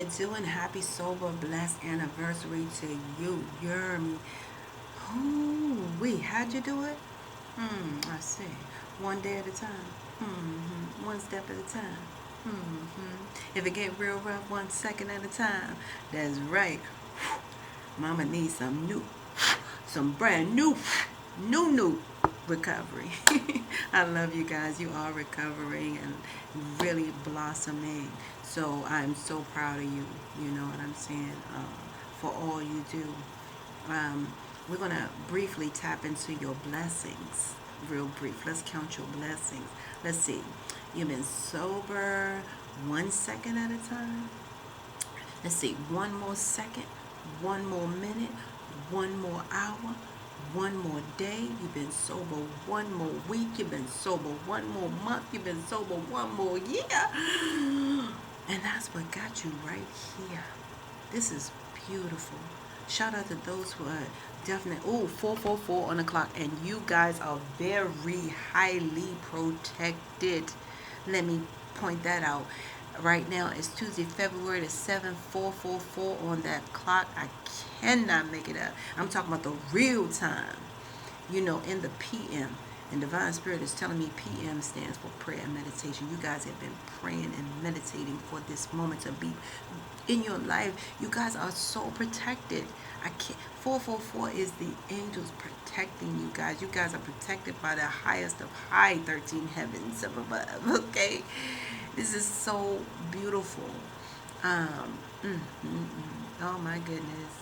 Doing happy, sober, blessed anniversary to you. You hear me? Ooh, how'd you do it? I see. One day at a time. One step at a time. If it get real rough, 1 second at a time. That's right. Mama needs some new, some brand new recovery. I love you guys. You are recovering and really blossoming. So I'm so proud of you. You know what I'm saying? For all you do. Um, we're going to briefly tap into your blessings. Real brief. Let's count your blessings. Let's see. You've been sober 1 second at a time. Let's see. One more second. One more minute. One more hour. One more day. You've been sober one more week. You've been sober one more month. You've been sober one more year. And that's what got you right here. This is beautiful. Shout out to those who are definitely, 444 on the clock. And you guys are very highly protected. Let me point that out. Right now it's Tuesday, February the 7th, 444 on that clock. I cannot make it up. I'm talking about the real time, in the PM. And Divine Spirit is telling me PM stands for prayer and meditation. You guys have been praying and meditating for this moment to be in your life. You guys are so protected. I can't. 444 is the angels protecting you guys. You guys are protected by the highest of high 13 heavens up above. Okay, this is so beautiful. Oh my goodness.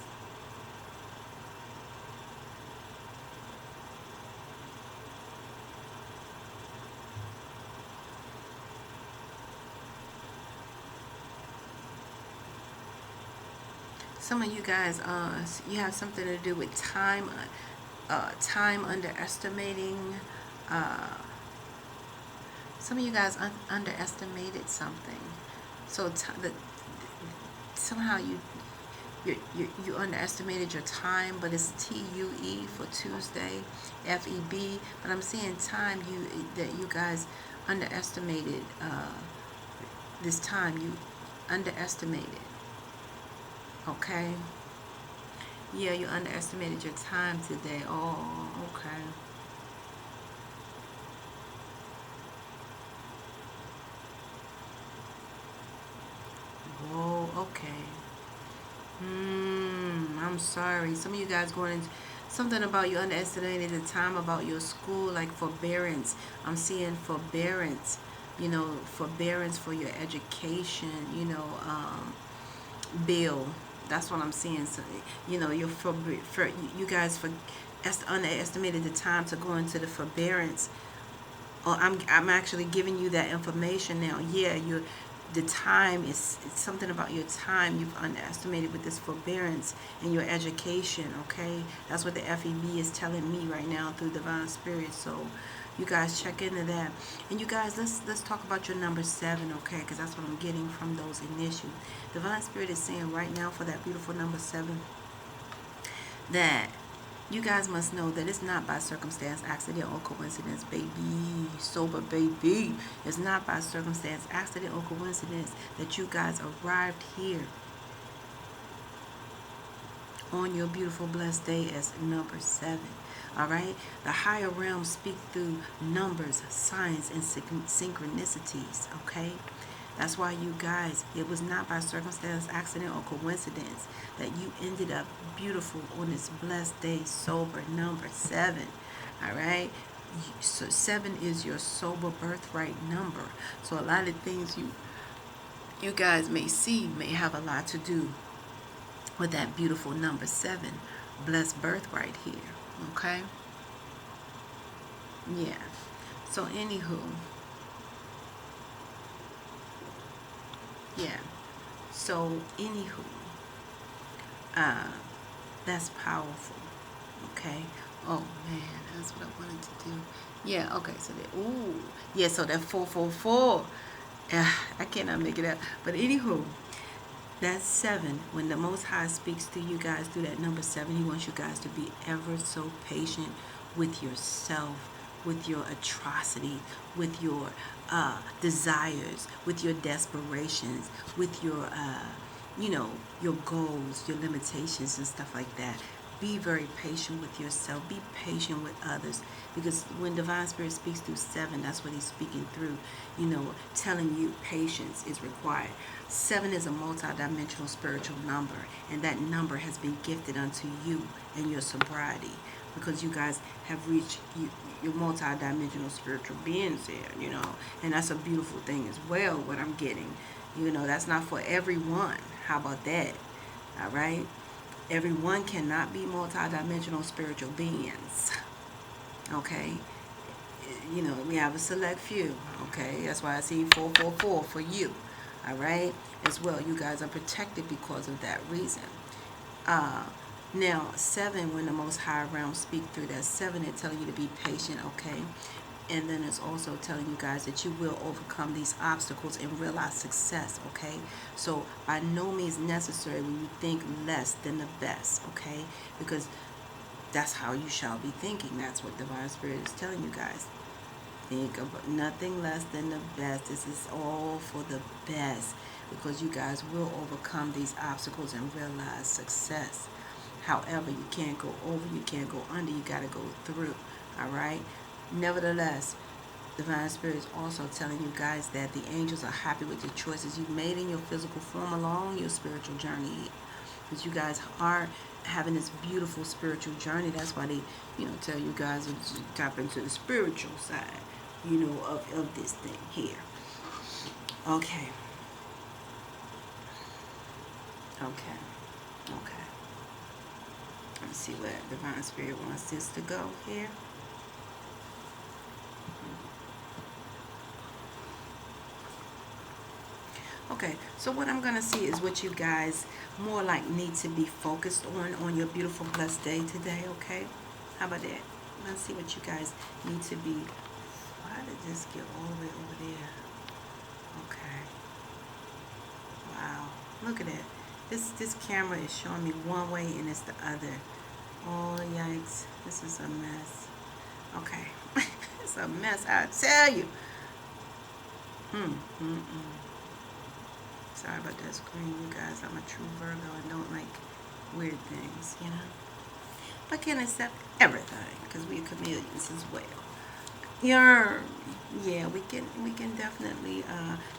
Some of you guys, you have something to do with time underestimating. Uh, some of you guys underestimated something. So somehow you underestimated your time, but it's TUE for Tuesday, FEB. But I'm seeing time that you guys underestimated this time. You underestimated. Okay. Yeah, you underestimated your time today. Oh, okay. Whoa, okay. I'm sorry. Some of you guys going into something about you underestimated the time about your school, like forbearance. I'm seeing forbearance, forbearance for your education, bill. That's what I'm seeing. So, you're for you guys underestimated the time to go into the forbearance. Or I'm actually giving you that information now. Yeah, the time is, it's something about your time you've underestimated with this forbearance and your education. Okay, that's what the FEB is telling me right now through Divine Spirit. So you guys check into that. And you guys, let's talk about your number 7. Okay, because that's what I'm getting from those initials. Divine Spirit is saying right now for that beautiful number 7 that you guys must know that it's not by circumstance, accident, or coincidence, baby. Sober, baby. It's not by circumstance, accident, or coincidence that you guys arrived here on your beautiful, blessed day as number 7. All right? The higher realms speak through numbers, signs, and synchronicities. Okay? That's why you guys, it was not by circumstance, accident, or coincidence that you ended up beautiful on this blessed day, sober, number 7. All right? So 7 is your sober birthright number. So a lot of things you guys may see may have a lot to do with that beautiful number 7, blessed birthright here. Okay? Yeah. So anywho, yeah. So anywho, uh, that's powerful. Okay. Oh man, that's what I wanted to do. Yeah. Okay. So that. Ooh. Yeah. So that 444. I cannot make it up. But anywho, that's 7. When the Most High speaks to you guys through that number 7, He wants you guys to be ever so patient with yourself, with your atrocity, with your desires, with your desperations, with your you know, your goals, your limitations, and stuff like that. Be very patient with yourself. Be patient with others. Because when Divine Spirit speaks through 7, that's what he's speaking through, you know, telling you patience is required. 7 is a multidimensional spiritual number, and that number has been gifted unto you and your sobriety because you guys have reached your multidimensional spiritual beings here, you know, and that's a beautiful thing as well, what I'm getting. You know, that's not for everyone. How about that? All right? Everyone cannot be multidimensional spiritual beings. Okay? You know, we have a select few. Okay? That's why I see 444 for you. All right? As well, you guys are protected because of that reason. Uh, Now, 7, when the Most High Realm speak through that 7, it's telling you to be patient, okay? And then it's also telling you guys that you will overcome these obstacles and realize success, okay? So, by no means necessary when you think less than the best, okay? Because that's how you shall be thinking. That's what Divine Spirit is telling you guys. Think of nothing less than the best. This is all for the best because you guys will overcome these obstacles and realize success. However, you can't go over, you can't go under, you got to go through. All right? Nevertheless, Divine Spirit is also telling you guys that the angels are happy with the choices you've made in your physical form along your spiritual journey. Because you guys are having this beautiful spiritual journey. That's why they, you know, tell you guys to tap into the spiritual side, you know, of this thing here. Okay. Okay. Okay. Let's see where Divine Spirit wants this to go here. Okay, so what I'm going to see is what you guys more like need to be focused on your beautiful blessed day today, okay? How about that? Let's see what you guys need to be. Why did this get all the way over there? Okay. Wow. Look at that. This camera is showing me one way and it's the other. Oh, yikes. This is a mess. Okay. It's a mess, I tell you. Sorry about that screen, you guys. I'm a true Virgo and don't like weird things, you know. But can accept everything because we're chameleons as well. Yeah, we can definitely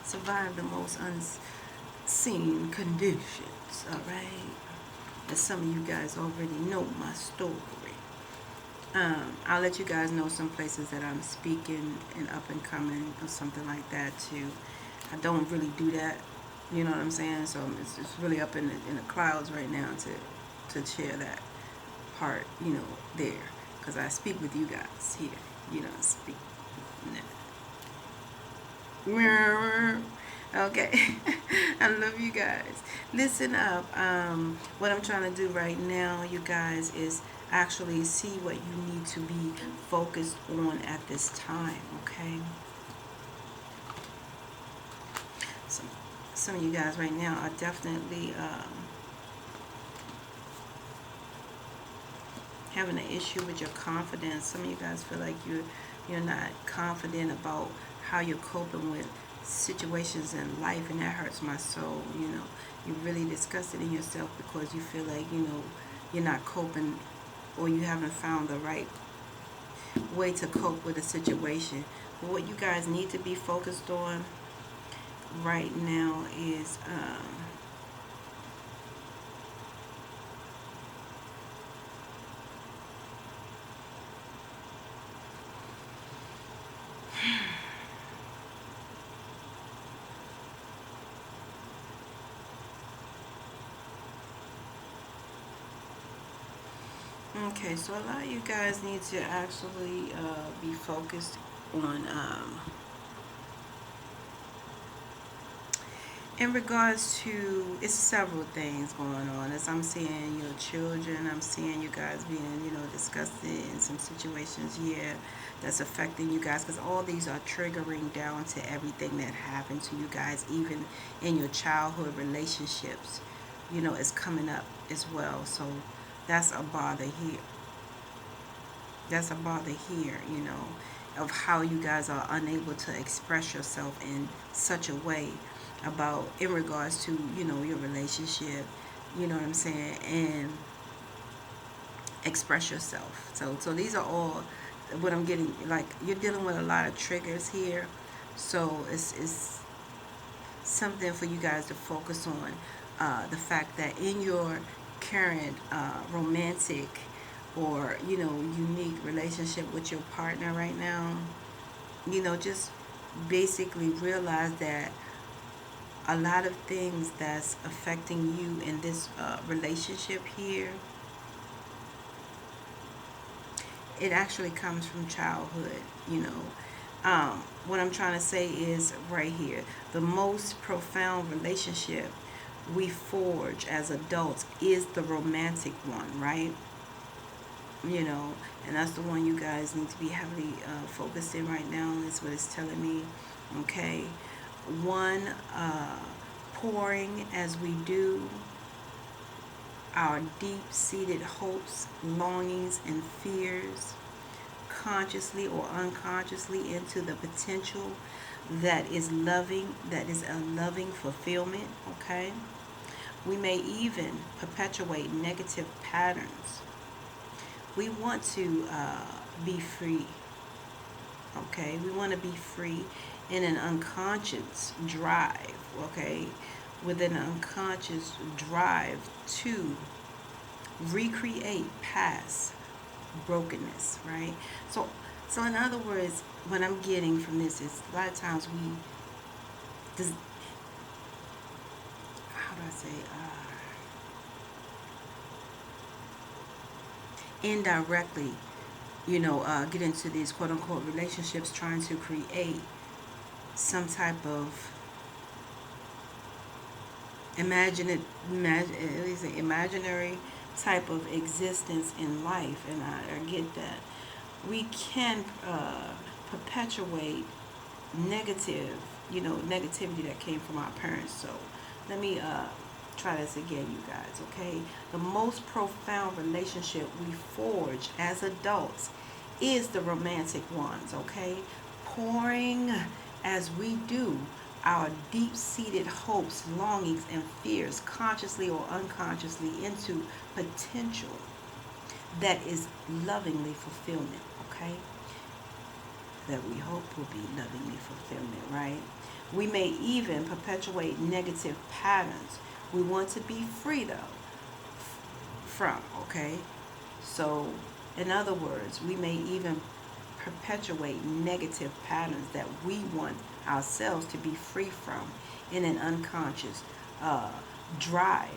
survive the most unseen conditions. All right. As some of you guys already know my story. I'll let you guys know some places that I'm speaking and up and coming or something like that too. I don't really do that, you know what I'm saying? So it's really up in the clouds right now to share that part, you know, there. Because I speak with you guys here. You don't speak. Okay. I love you guys. Listen up. What I'm trying to do right now, you guys, is actually see what you need to be focused on at this time, okay? Some of you guys right now are definitely having an issue with your confidence. Some of you guys feel like you're not confident about how you're coping with situations in life, and that hurts my soul. You know, you're really disgusted in yourself because you feel like, you know, you're not coping or you haven't found the right way to cope with a situation. But what you guys need to be focused on right now is okay, so a lot of you guys need to actually be focused on in regards to, it's several things going on. As I'm seeing your children, I'm seeing you guys being, you know, disgusted in some situations here that's affecting you guys, because all these are triggering down to everything that happened to you guys, even in your childhood relationships, you know, is coming up as well. So that's a bother here. That's a bother here, you know, of how you guys are unable to express yourself in such a way about in regards to, your relationship, you know what I'm saying, and express yourself. So these are all what I'm getting. Like, you're dealing with a lot of triggers here, so it's something for you guys to focus on. The fact that in your current romantic or unique relationship with your partner right now, just basically realize that a lot of things that's affecting you in this relationship here, it actually comes from childhood. What I'm trying to say is right here, the most profound relationship we forge as adults is the romantic one, right? you know and that's the one you guys need to be heavily focused in right now. Is what it's telling me. Okay. One, pouring as we do our deep-seated hopes, longings, and fears, consciously or unconsciously, into the potential that is a loving fulfillment. Okay. We may even perpetuate negative patterns. We want to be free. Okay. We want to be free in an unconscious drive. Okay. With an unconscious drive to recreate past brokenness, right? So in other words, what I'm getting from this is a lot of times we does how do I say indirectly, get into these quote unquote relationships trying to create some type of imaginary type of existence in life. And I get that we can perpetuate negative, negativity that came from our parents. So let me try this again, you guys. Okay. The most profound relationship we forge as adults is the romantic ones. Okay. Pouring as we do our deep-seated hopes, longings, and fears, consciously or unconsciously, into potential that is lovingly fulfillment. Okay. That we hope will be lovingly fulfillment, right? We may even perpetuate negative patterns. We want to be free, though, from, okay? So, in other words, we may even perpetuate negative patterns that we want ourselves to be free from in an unconscious uh, drive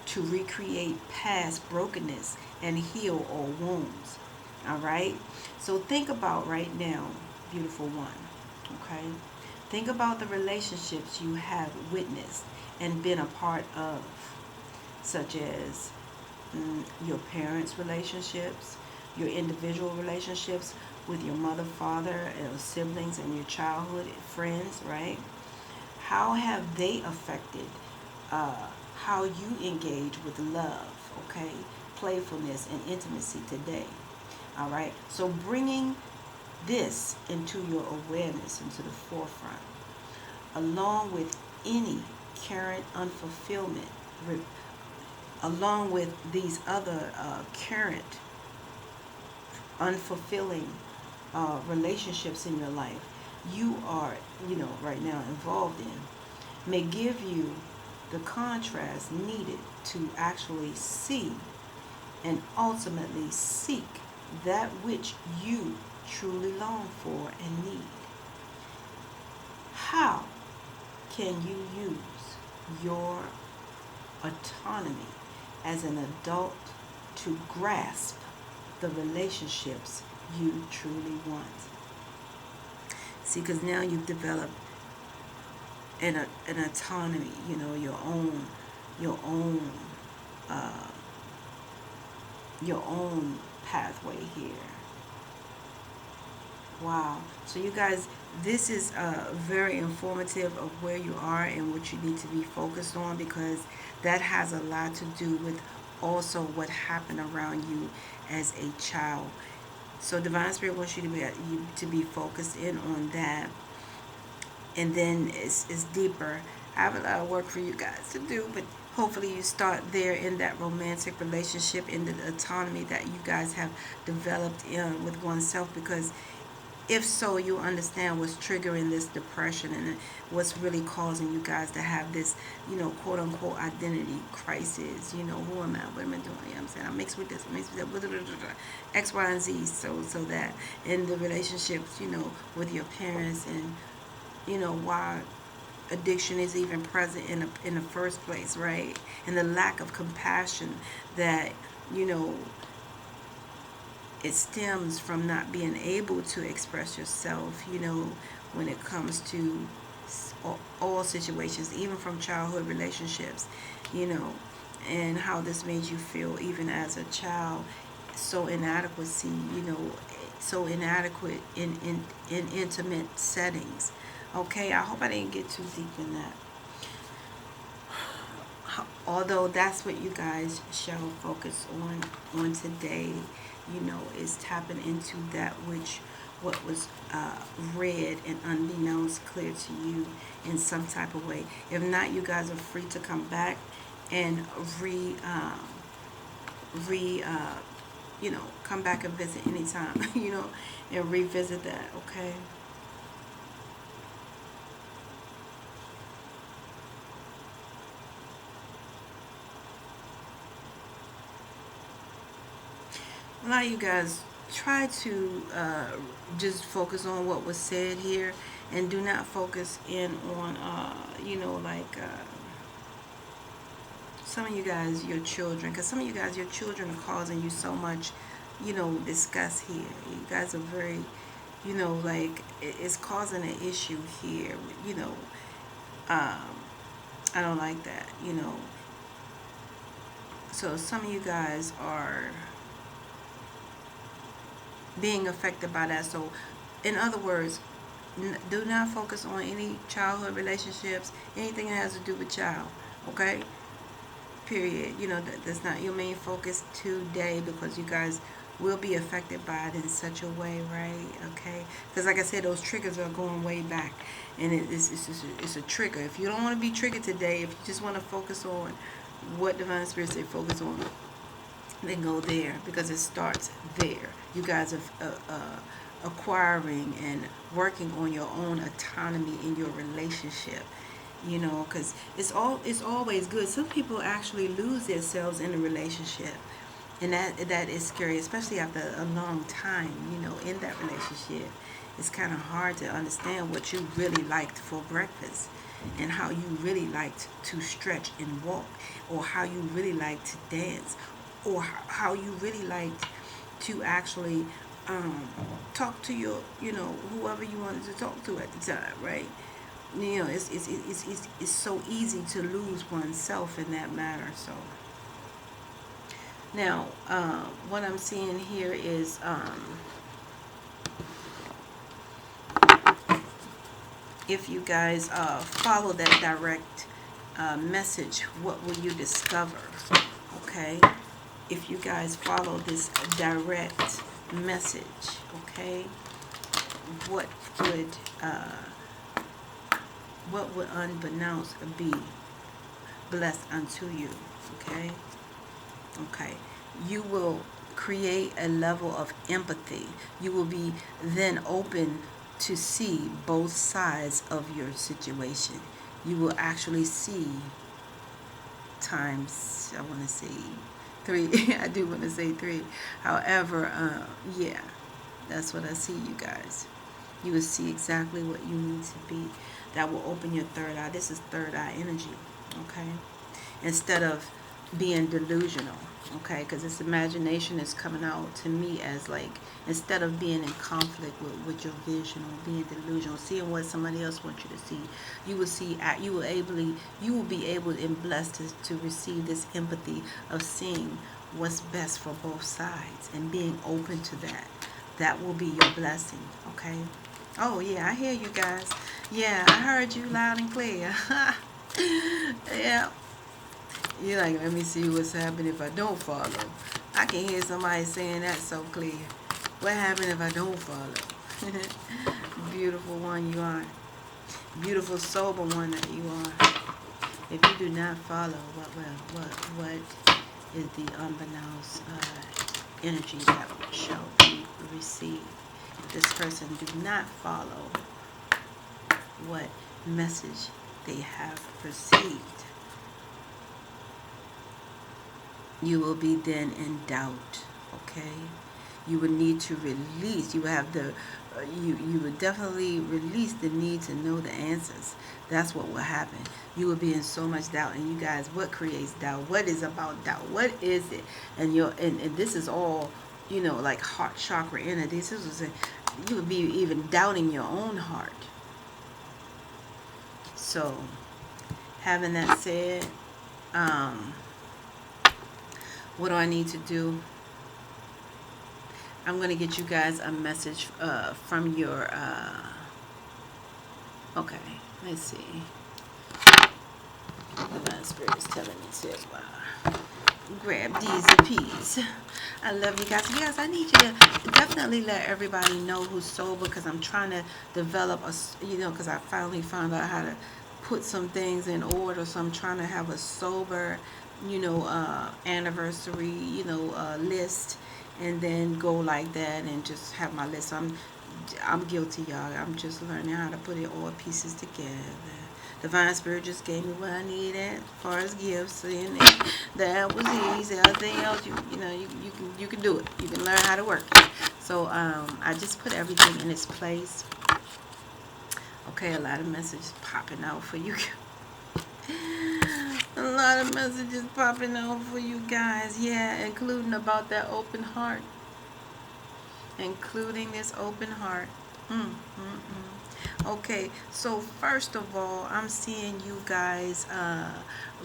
to recreate past brokenness and heal all wounds. All right? So think about right now, beautiful one. Okay? Think about the relationships you have witnessed and been a part of, such as your parents' relationships, your individual relationships with your mother, father, siblings, and your childhood friends, right? How have they affected uh, how you engage with love, okay, playfulness, and intimacy today? All right. So bringing this into your awareness, into the forefront, along with any current unfulfillment, along with these other current unfulfilling relationships in your life you are, right now involved in, may give you the contrast needed to actually see and ultimately seek that which you truly long for and need. How can you use your autonomy as an adult to grasp the relationships you truly want? See, because now you've developed an autonomy, your own, uh, your own pathway here. Wow. So you guys, this is very informative of where you are and what you need to be focused on, because that has a lot to do with also what happened around you as a child. So Divine Spirit wants you to be focused in on that, and then it's deeper I have a lot of work for you guys to do, but hopefully you start there in that romantic relationship, in the autonomy that you guys have developed in with oneself, because if so, you'll understand what's triggering this depression and what's really causing you guys to have this, quote unquote identity crisis. Who am I? What am I doing? You know what I'm saying? I'm mixed with this, I'm mixed with that, blah, blah, blah, blah, X, Y, and Z. So that in the relationships, with your parents, and why addiction is even present in the first place, right? And the lack of compassion that, you know, it stems from not being able to express yourself, when it comes to all situations, even from childhood relationships, you know, and how this made you feel even as a child. So inadequacy, so inadequate in intimate settings. Okay, I hope I didn't get too deep in that. Although that's what you guys shall focus on today, is tapping into that which what was read and unbeknownst clear to you in some type of way. If not, you guys are free to come back and come back and visit anytime, and revisit that. Okay. A lot of you guys try to just focus on what was said here, and do not focus in on some of you guys, your children, because some of you guys, your children are causing you so much disgust here. You guys are very, it's causing an issue here. um, I don't like that. So some of you guys are being affected by that. So in other words, do not focus on any childhood relationships, anything that has to do with child. Okay, period. That's not your main focus today, because you guys will be affected by it in such a way, right? Okay, because like I said, those triggers are going way back, and it's a trigger. If you don't want to be triggered today, if you just want to focus on what Divine Spirit say focus on, then go there, because it starts there. You guys are acquiring and working on your own autonomy in your relationship, because it's always good. Some people actually lose themselves in a relationship, and that is scary, especially after a long time, in that relationship. It's kind of hard to understand what you really liked for breakfast, and how you really liked to stretch and walk, or how you really liked to dance, or how you really liked to actually talk to your, whoever you wanted to talk to at the time, right? It's so easy to lose oneself in that matter. So now, what I'm seeing here is, if you guys follow that direct message, what will you discover? Okay, if you guys follow this direct message, okay, what would unbeknownst be blessed unto you? Okay, you will create a level of empathy. You will be then open to see both sides of your situation. You will actually see times, I want to say 3. I do want to say 3. However, yeah, that's what I see, you guys. You will see exactly what you need to be. That will open your third eye. This is third eye energy, okay? Instead of being delusional, okay? Because this imagination is coming out to me as like, instead of being in conflict with your vision, or being delusional, seeing what somebody else wants you to see, you will be able and blessed to receive this empathy of seeing what's best for both sides, and being open to that. That will be your blessing, okay? Oh yeah, I hear you guys. Yeah, I heard you loud and clear. Yeah. You're like, let me see what's happening if I don't follow. I can hear somebody saying that so clear. What happened if I don't follow? Beautiful one you are. Beautiful, sober one that you are. If you do not follow, what is the unbeknownst energy that shall be received? If this person do not follow what message they have received, you will be then in doubt. Okay, you would need to release. You have the you would definitely release the need to know the answers. That's what will happen. You will be in so much doubt. And you guys, what creates doubt? What is about doubt? What is it? And and this is all, like heart chakra entities. This is you would be even doubting your own heart. So, having that said, um, what do I need to do? I'm going to get you guys a message from your, okay, let's see. Divine Spirit is telling me to grab D's and P's. I love you guys. Yes, I need you to definitely let everybody know who's sober, because I'm trying to develop because I finally found out how to put some things in order. So I'm trying to have a sober, anniversary, list, and then go like that and just have my list. So I'm guilty, y'all. I'm just learning how to put it all pieces together. Divine Spirit just gave me what I needed as far as gifts, and that was easy. Everything else, you can do it. You can learn how to work it. So I just put everything in its place. Okay, a lot of messages popping out for you. A lot of messages popping out for you guys. Yeah, including about that open heart. Including this open heart. Okay, so first of all, I'm seeing you guys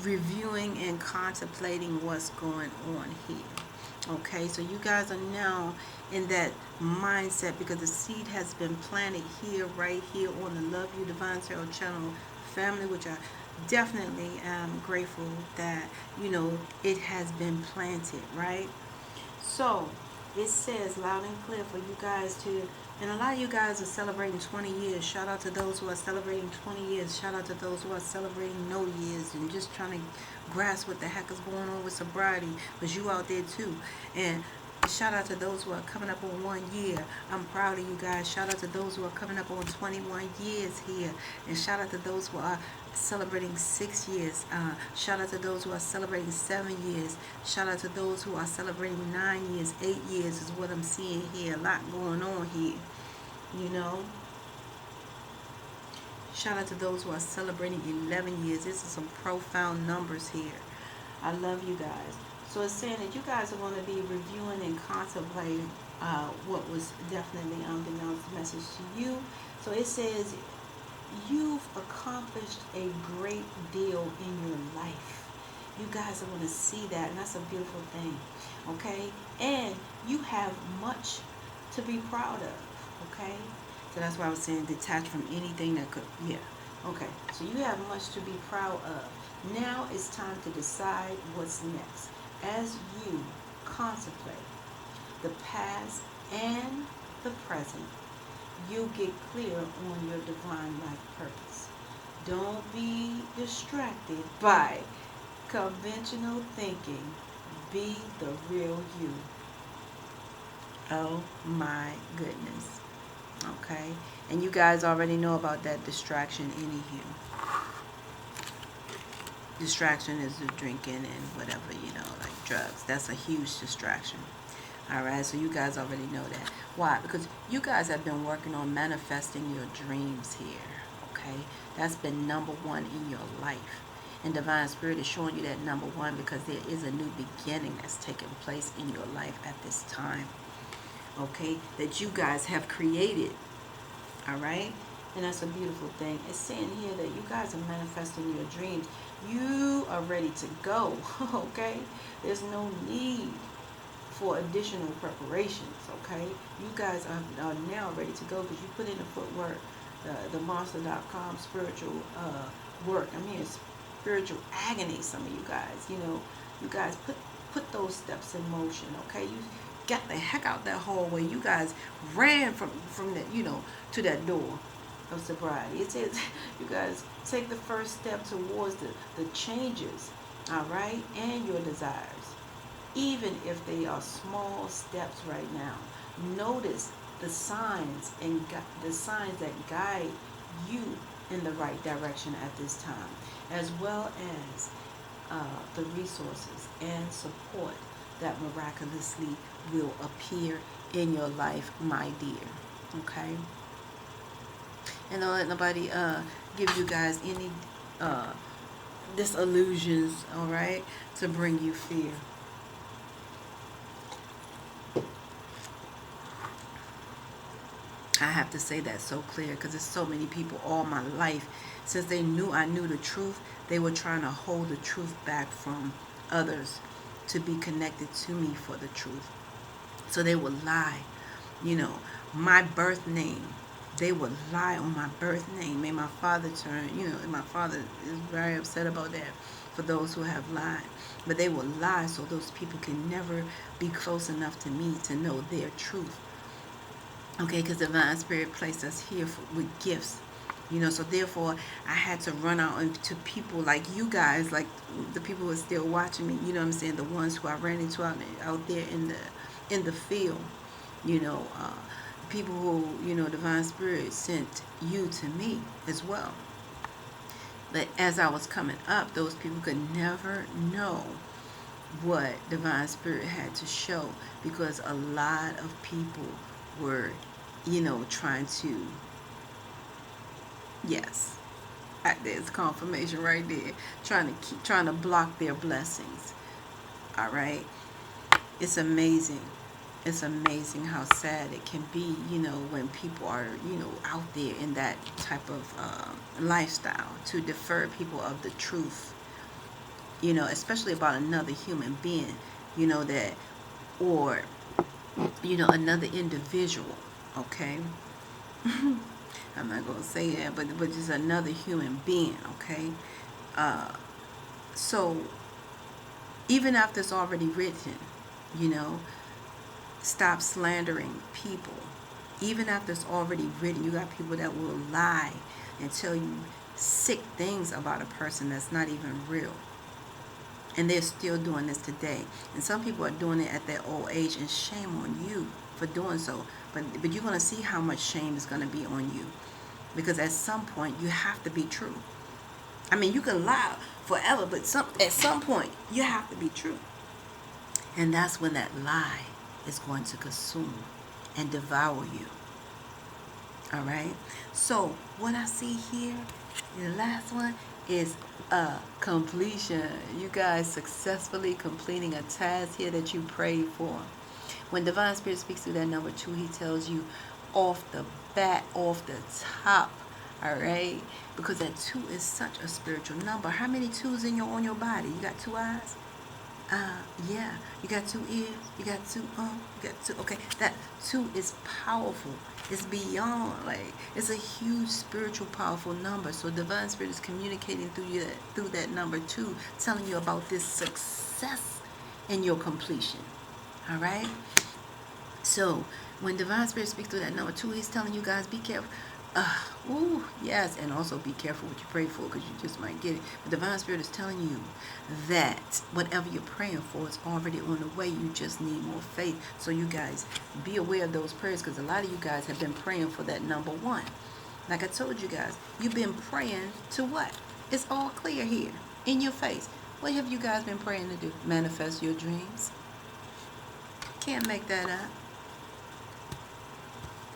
reviewing and contemplating what's going on here. Okay, so you guys are now in that mindset, because the seed has been planted here, right here on the Love You Divine Tarot channel family, which I definitely am grateful that, it has been planted, right? So it says loud and clear for you guys to, and a lot of you guys are celebrating 20 years. Shout out to those who are celebrating 20 years. Shout out to those who are celebrating no years and just trying to grasp what the heck is going on with sobriety, because you out there too. And shout out to those who are coming up on 1 year. I'm proud of you guys. Shout out to those who are coming up on 21 years here. And shout out to those who are celebrating 6 years. Shout out to those who are celebrating 7 years. Shout out to those who are celebrating 9 years, 8 years is what I'm seeing here. A lot going on here, Shout out to those who are celebrating 11 years. This is some profound numbers here. I love you guys. So it's saying that you guys are going to be reviewing and contemplating what was definitely unbeknownst message to you. So it says you've accomplished a great deal in your life. You guys are going to see that, and that's a beautiful thing. Okay? And you have much to be proud of. Okay? So that's why I was saying detach from anything that could, yeah. Okay. So you have much to be proud of. Now it's time to decide what's next. As you contemplate the past and the present, you get clear on your divine life purpose. Don't be distracted by conventional thinking. Be the real you. Oh my goodness. Okay? And you guys already know about that distraction anywho. Distraction is the drinking and whatever, like drugs. That's a huge distraction. Alright, so you guys already know that. Why? Because you guys have been working on manifesting your dreams here. Okay? That's been number one in your life. And Divine Spirit is showing you that number one, because there is a new beginning that's taking place in your life at this time. Okay? That you guys have created. Alright? And that's a beautiful thing. It's saying here that you guys are manifesting your dreams. You are ready to go. Okay? There's no need for additional preparations. Okay? You guys are now ready to go, because you put in the footwork, the monster.com spiritual work. I mean, it's spiritual agony, some of you guys. You guys put those steps in motion. Okay? You got the heck out that hallway. You guys ran from that, to that door. of sobriety. It says you guys take the first step towards the changes, all right, and your desires, even if they are small steps right now. Notice the signs the signs that guide you in the right direction at this time, as well as the resources and support that miraculously will appear in your life, my dear. Okay? And don't let nobody give you guys any uh, disillusions, all right, to bring you fear. I have to say that so clear because there's so many people all my life, since they knew I knew the truth, they were trying to hold the truth back from others to be connected to me for the truth. So they would lie. You know, my birth name, they would lie on my birth name. Made my father turn, and my father is very upset about that for those who have lied. But they will lie so those people can never be close enough to me to know their truth. Okay, because Divine Spirit placed us here with gifts. So therefore I had to run out into people like you guys, like the people who are still watching me, you know what I'm saying, the ones who I ran into out there in the field, you know, uh, people who, Divine Spirit sent you to me as well. But as I was coming up, those people could never know what Divine Spirit had to show because a lot of people were, trying to, yes, there's confirmation right there, trying to block their blessings. All right, it's amazing. It's amazing how sad it can be, when people are, out there in that type of lifestyle to defer people of the truth, especially about another human being, that, or, another individual, okay? I'm not going to say that, but just another human being, okay? So, even after it's already written, stop slandering people. Even after it's already written, you got people that will lie and tell you sick things about a person that's not even real. And they're still doing this today. And some people are doing it at their old age, and shame on you for doing so. But you're going to see how much shame is going to be on you. Because at some point, you have to be true. I mean, you can lie forever, but at some point, you have to be true. And that's when that lie is going to consume and devour you. All right? So, what I see here, the last one, is completion. You guys successfully completing a task here that you prayed for. When Divine Spirit speaks through that number 2, he tells you off the bat, off the top. All right? Because that 2 is such a spiritual number. How many 2s on your body? You got 2 eyes? Yeah. You got 2 ears? You got 2, okay. That 2 is powerful. It's beyond, it's a huge spiritual powerful number. So Divine Spirit is communicating through that number 2, telling you about this success in your completion. All right? So when Divine Spirit speaks through that number 2, he's telling you guys, be careful. Yes, and also be careful what you pray for because you just might get it. But Divine Spirit is telling you that whatever you're praying for is already on the way. You just need more faith. So you guys be aware of those prayers because a lot of you guys have been praying for that number 1. Like I told you guys, you've been praying to what? It's all clear here in your face. What have you guys been praying to do? Manifest your dreams. Can't make that up.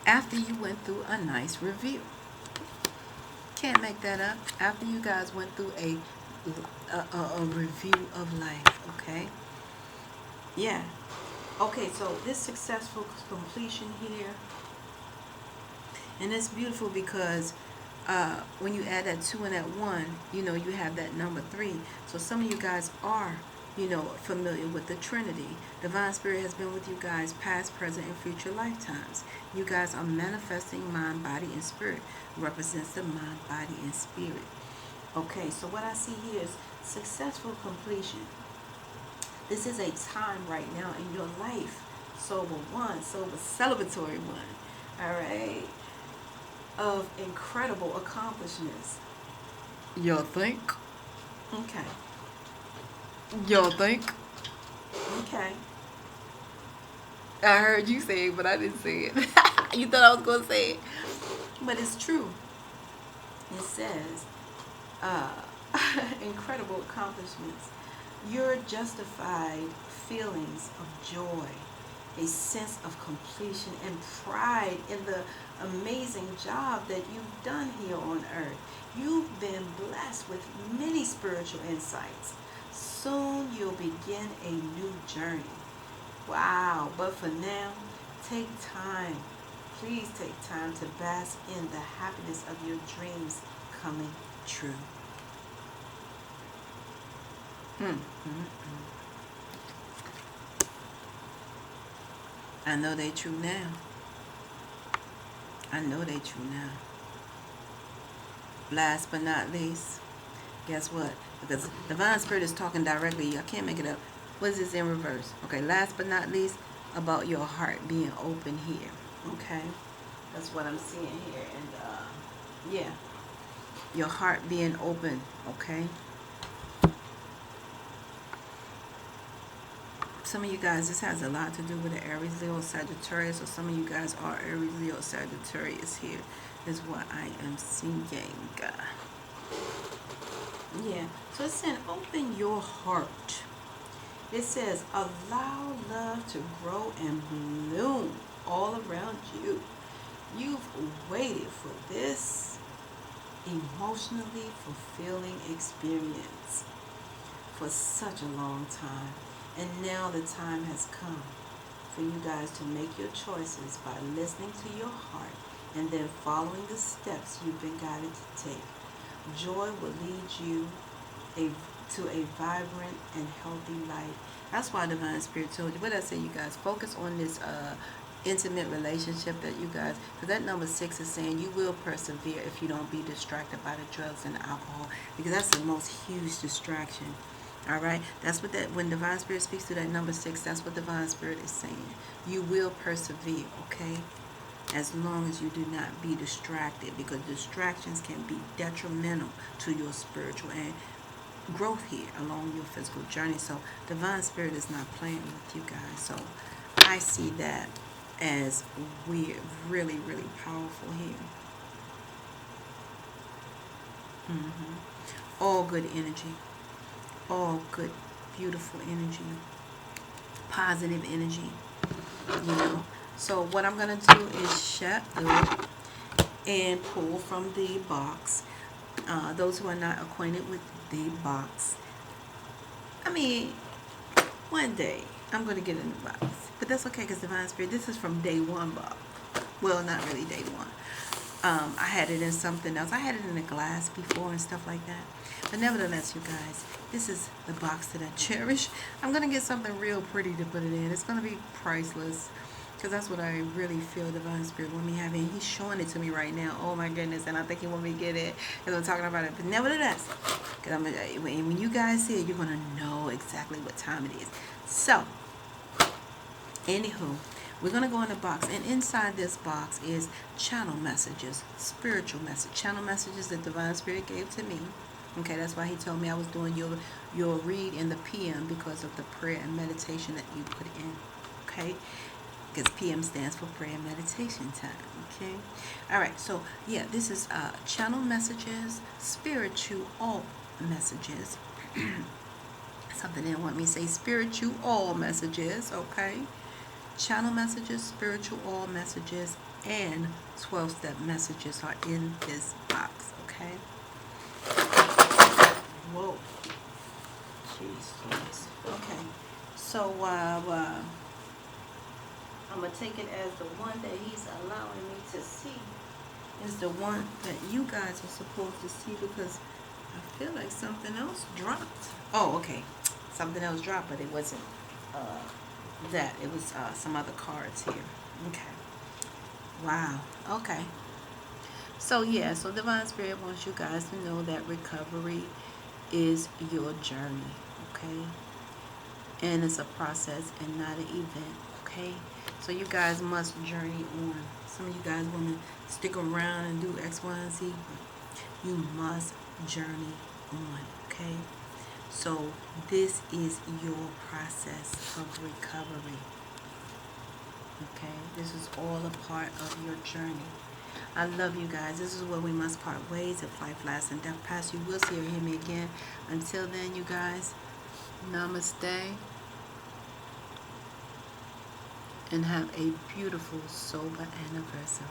After you went through a nice review. Can't make that up. After you guys went through a review of life, okay? Yeah. Okay, so this successful completion here, and it's beautiful because when you add that 2 and that 1, you have that number 3. So some of you guys are familiar with the Trinity. Divine Spirit has been with you guys past, present, and future lifetimes. You guys are manifesting mind, body, and spirit. Represents the mind, body, and spirit. Okay, so what I see here is successful completion. This is a time right now in your life. Sober 1, sober celebratory 1. All right. of incredible accomplishments. You think? Okay. You think? Okay. I heard you say it, but I didn't say it. You thought I was gonna say it. But it's true. It says, uh, incredible accomplishments. Your justified feelings of joy, a sense of completion, and pride in the amazing job that you've done here on earth. You've been blessed with many spiritual insights. Soon you'll begin a new journey. Wow, but for now, take time. Please take time to bask in the happiness of your dreams coming true. I know they true now. I know they true now. Last but not least, guess what? Because Divine Spirit is talking directly. I can't make it up. What is this in reverse? Okay, last but not least, about your heart being open here. Okay? That's what I'm seeing here. And, yeah. Your heart being open. Okay? Some of you guys, this has a lot to do with the Aries, Leo, Sagittarius. So some of you guys are Aries, Leo, Sagittarius here is what I am seeing. Yeah. So it's saying open your heart. It says allow love to grow and bloom all around you. You've waited for this emotionally fulfilling experience for such a long time. And now the time has come for you guys to make your choices by listening to your heart and then following the steps you've been guided to take. Joy will lead you to a vibrant and healthy life. That's why Divine Spirit told you. What I say, you guys, focus on this intimate relationship that you guys, because that number 6 is saying you will persevere if you don't be distracted by the drugs and the alcohol, because that's the most huge distraction. All right, that's what that, when Divine Spirit speaks to that number 6, that's what Divine Spirit is saying. You will persevere, okay, as long as you do not be distracted, because distractions can be detrimental to your spiritual and growth here along your physical journey. So Divine Spirit is not playing with you guys. So I see that as weird, really, really powerful here. All good energy, all good, beautiful energy, positive energy, you know. So what I'm going to do is shut up and pull from the box. Those who are not acquainted with the box, I mean, one day I'm going to get in the box. But that's okay, because Divine Spirit, this is from day one box. Well, not really day one. I had it in something else. I had it in a glass before and stuff like that. But nevertheless, you guys, this is the box that I cherish. I'm going to get something real pretty to put it in. It's going to be priceless, because that's what I really feel Divine Spirit want me having. He's showing it to me right now. Oh my goodness. And I think he want me to get it, because I'm talking about it. But nevertheless, because when you guys see it, you're going to know exactly what time it is. So, anywho, we're going to go in the box, and inside this box is channel messages, spiritual message, channel messages that Divine Spirit gave to me. Okay, that's why he told me I was doing your read in the PM, because of the prayer and meditation that you put in. Okay, because PM stands for prayer and meditation time. Okay, all right. So yeah, this is channel messages, spiritual messages. Something they want me to say, spiritual messages. Okay. Channel messages, spiritual all messages, and 12-step messages are in this box, okay? Whoa. Jeez. Okay. So, I'm going to take it as the one that he's allowing me to see is the one that you guys are supposed to see, because I feel like something else dropped. Oh, okay. Something else dropped, but it wasn't that. It was some other cards here. Okay. Wow. Okay. So yeah, so Divine Spirit wants you guys to know that recovery is your journey, okay? And it's a process and not an event, Okay? So you guys must journey on. Some of you guys want to stick around and do X, Y, and Z, but you must journey on. Okay? So this is your process of recovery. Okay? This is all a part of your journey. I love you guys. This is where we must part ways. If life lasts and death pass, you will see or hear me again. Until then, you guys, namaste. And have a beautiful sober anniversary.